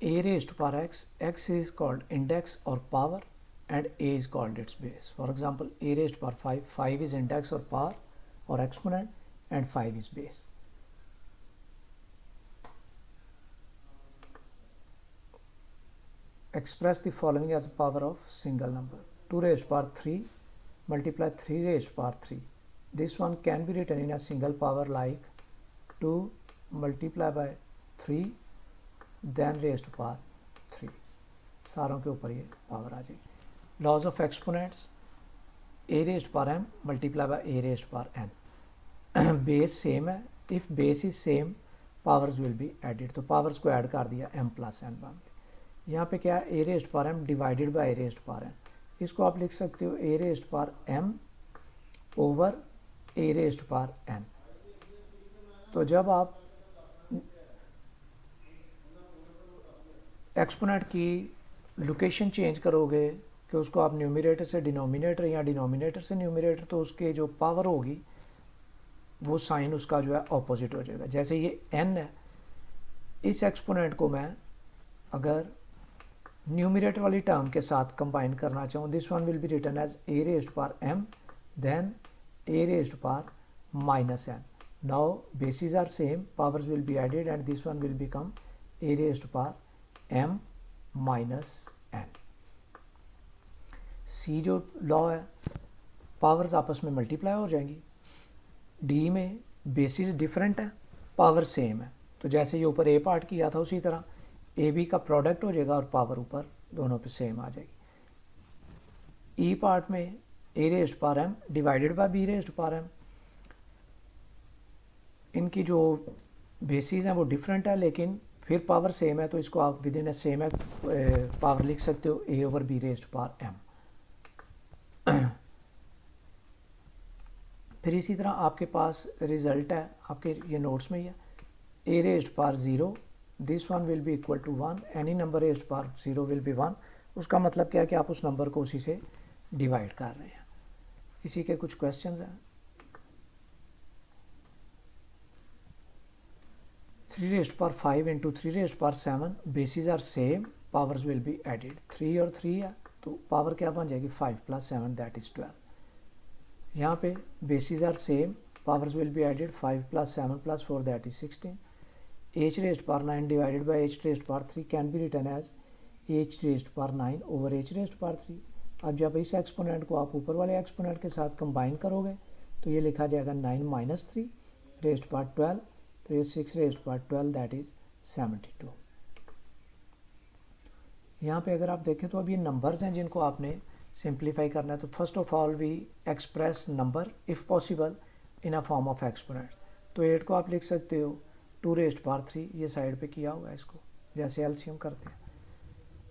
a raised to power x is called index or power and a is called its base. For example, a raised to power 5 is index or power or exponent and 5 is base. Express the following as a power of single number. 2 raised to power 3 multiply 3 raised to power 3. This one can be written in a single power like 2 multiply by 3 then raised to power 3. सारों के ऊपर ये power आ जाएगी. Laws of exponents. a raised to power m multiply by a raised to power n. Base same है. If base is same, powers will be added. तो powers को add कर दिया m plus n बन गई. यहाँ पे क्या है a raised to power m divided by a raised to power n. इसको आप लिख सकते हो a raised to power m over a raised to power n. तो जब आप एक्सपोनेंट की लोकेशन चेंज करोगे कि उसको आप न्यूमरेटर से डिनोमिनेटर या डिनोमिनेटर से न्यूमरेटर, तो उसके जो पावर होगी वो साइन उसका जो है ऑपोजिट हो जाएगा. जैसे ये n है, इस एक्सपोनेंट को मैं अगर न्यूमरेटर वाली टर्म के साथ कंबाइन करना चाहूँ, this one will be written as a raised to power m then a raised to power minus n. Now bases are same, powers will be added and this one will become a raised to power m minus n. C जो law है, powers आपस में multiply हो जाएंगी. D में basis different है, power same है. तो जैसे ये ऊपर A पार्ट किया था उसी तरह ए बी का प्रोडक्ट हो जाएगा और पावर ऊपर दोनों पे सेम आ जाएगी. ई पार्ट में a raised to power m divided by b raised to power m. इनकी जो बेसिस हैं वो डिफरेंट है लेकिन फिर पावर सेम है, तो इसको आप विद इन ए सेम है पावर लिख सकते हो a over b raised to power m. फिर इसी तरह आपके पास रिजल्ट है, आपके ये नोट्स में ही है, a raised to power 0 this one will be equal to 1, any number raised to power 0 will be 1. उसका मतलब क्या है कि आप उस नंबर को उसी से डिवाइड कर रहे हैं. इसी के कुछ क्वेश्चंस हैं. 3 raised to power 5 into 3 raised to power 7 basis are same, powers will be added. 3 और 3 है तो पावर क्या बन जाएगी 5 plus 7 दैट इज 12. यहाँ पे basis are same, powers will be added. 5 plus 7 plus 4 that is 16. h raised to power 9 divided by h raised to power 3 can be written as h raised to power 9 over h raised to power 3. अब जब इस exponent को आप ऊपर वाले exponent के साथ combine करोगे तो ये लिखा जाएगा 9 minus 3 raised to power 12, तो ये 6 raised to power 12 that is 72. यहाँ पे अगर आप देखें तो अब ये नंबर्स हैं जिनको आपने सिंप्लीफाई करना है. तो first of all we express number if possible in a form of exponent. तो 8 को आप लिख सकते हो 2 raised to power 3, ये साइड पे किया हुआ है इसको जैसे एलसीएम करते हैं.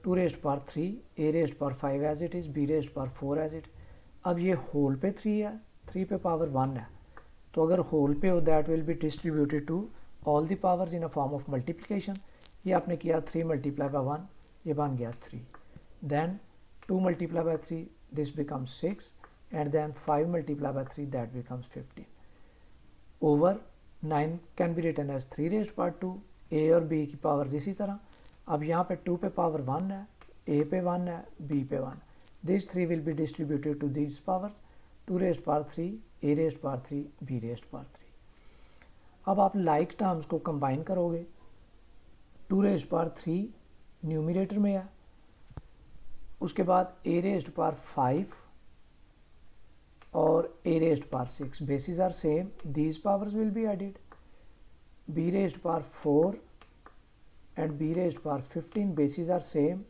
2 raised to power 3, a raised to power 5 as it is, b raised to power 4 as it. अब ये होल पे 3 है, 3 पे पावर 1 है, तो अगर होल पे हो that will be distributed to all the powers in a form of multiplication. ये आपने किया 3 multiply by 1, ये बन गया 3. Then 2 multiply by 3 this becomes 6 and then 5 multiply by 3 that becomes 15. Over 9 can be written as 3 raised to power 2, a और b की powers इसी तरह. अब यहाँ पे 2 पे पावर 1 है, a पे 1 है, b पे 1. This 3 will be distributed to this powers. 2 raised to power 3, a raised to power 3, b raised to power 3. अब आप लाइक टर्म्स को कंबाइन करोगे. 2 raised to power 3 न्यूमरेटर में है, उसके बाद a raised to power 5 और a raised to power 6 bases are same, these powers will be added. b raised to power 4 and b raised to power 15 bases are same,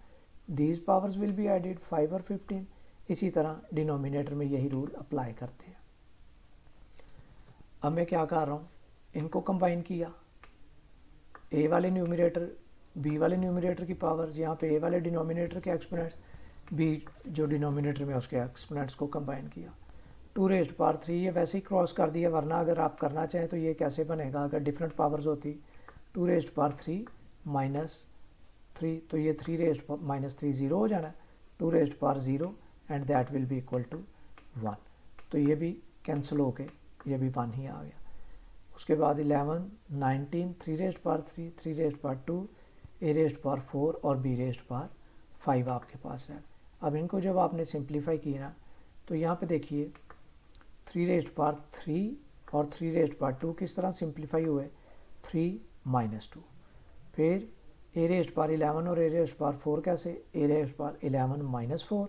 these powers will be added 5 और 15. इसी तरह denominator में यही rule apply करते हैं. अब मैं क्या कर रहा हूँ, इनको कंबाइन किया, a वाले न्यूमरेटर b वाले न्यूमरेटर की पावर्स, यहाँ पे a वाले डिनोमिनेटर के एक्सपोनेंट्स, b जो डिनोमिनेटर में उसके एक्सपोनेंट्स को कंबाइन किया. 2 raised to power 3 ये वैसे ही क्रॉस कर दिया, वरना अगर आप करना चाहें तो ये कैसे बनेगा अगर डिफरेंट पावर्स होती. 2 raised to power 3 minus 3, तो ये 3 raised to minus 3 0 हो जाना. 2 raised to power 0 and that will be equal to 1. तो ये भी कैंसिल होके ये भी 1 ही आ गया. उसके बाद 11 19 3 raised to power 3, 3 raised to power 2, A rest power 4 और बी रेस्ट पावर 5 आपके पास है। अब इनको जब आपने सिंप्लीफाई किया ना तो यहाँ पे देखिए 3 रेस्ट पावर 3 और 3 रेस्ट पावर 2 किस तरह सिंप्लीफाई हुए, 3 - 2। फिर ए रेस्ट पावर 11 और ए रेस्ट पावर 4 कैसे, A rest power 11 - 4,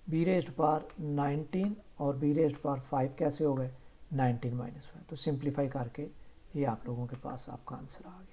B rest power 19 और बी रेस्ट पावर 5 कैसे हो गए, 19 - 5। तो सिंप्लीफाई करके ये आप लोगों के पास आपका आंसर आ गया।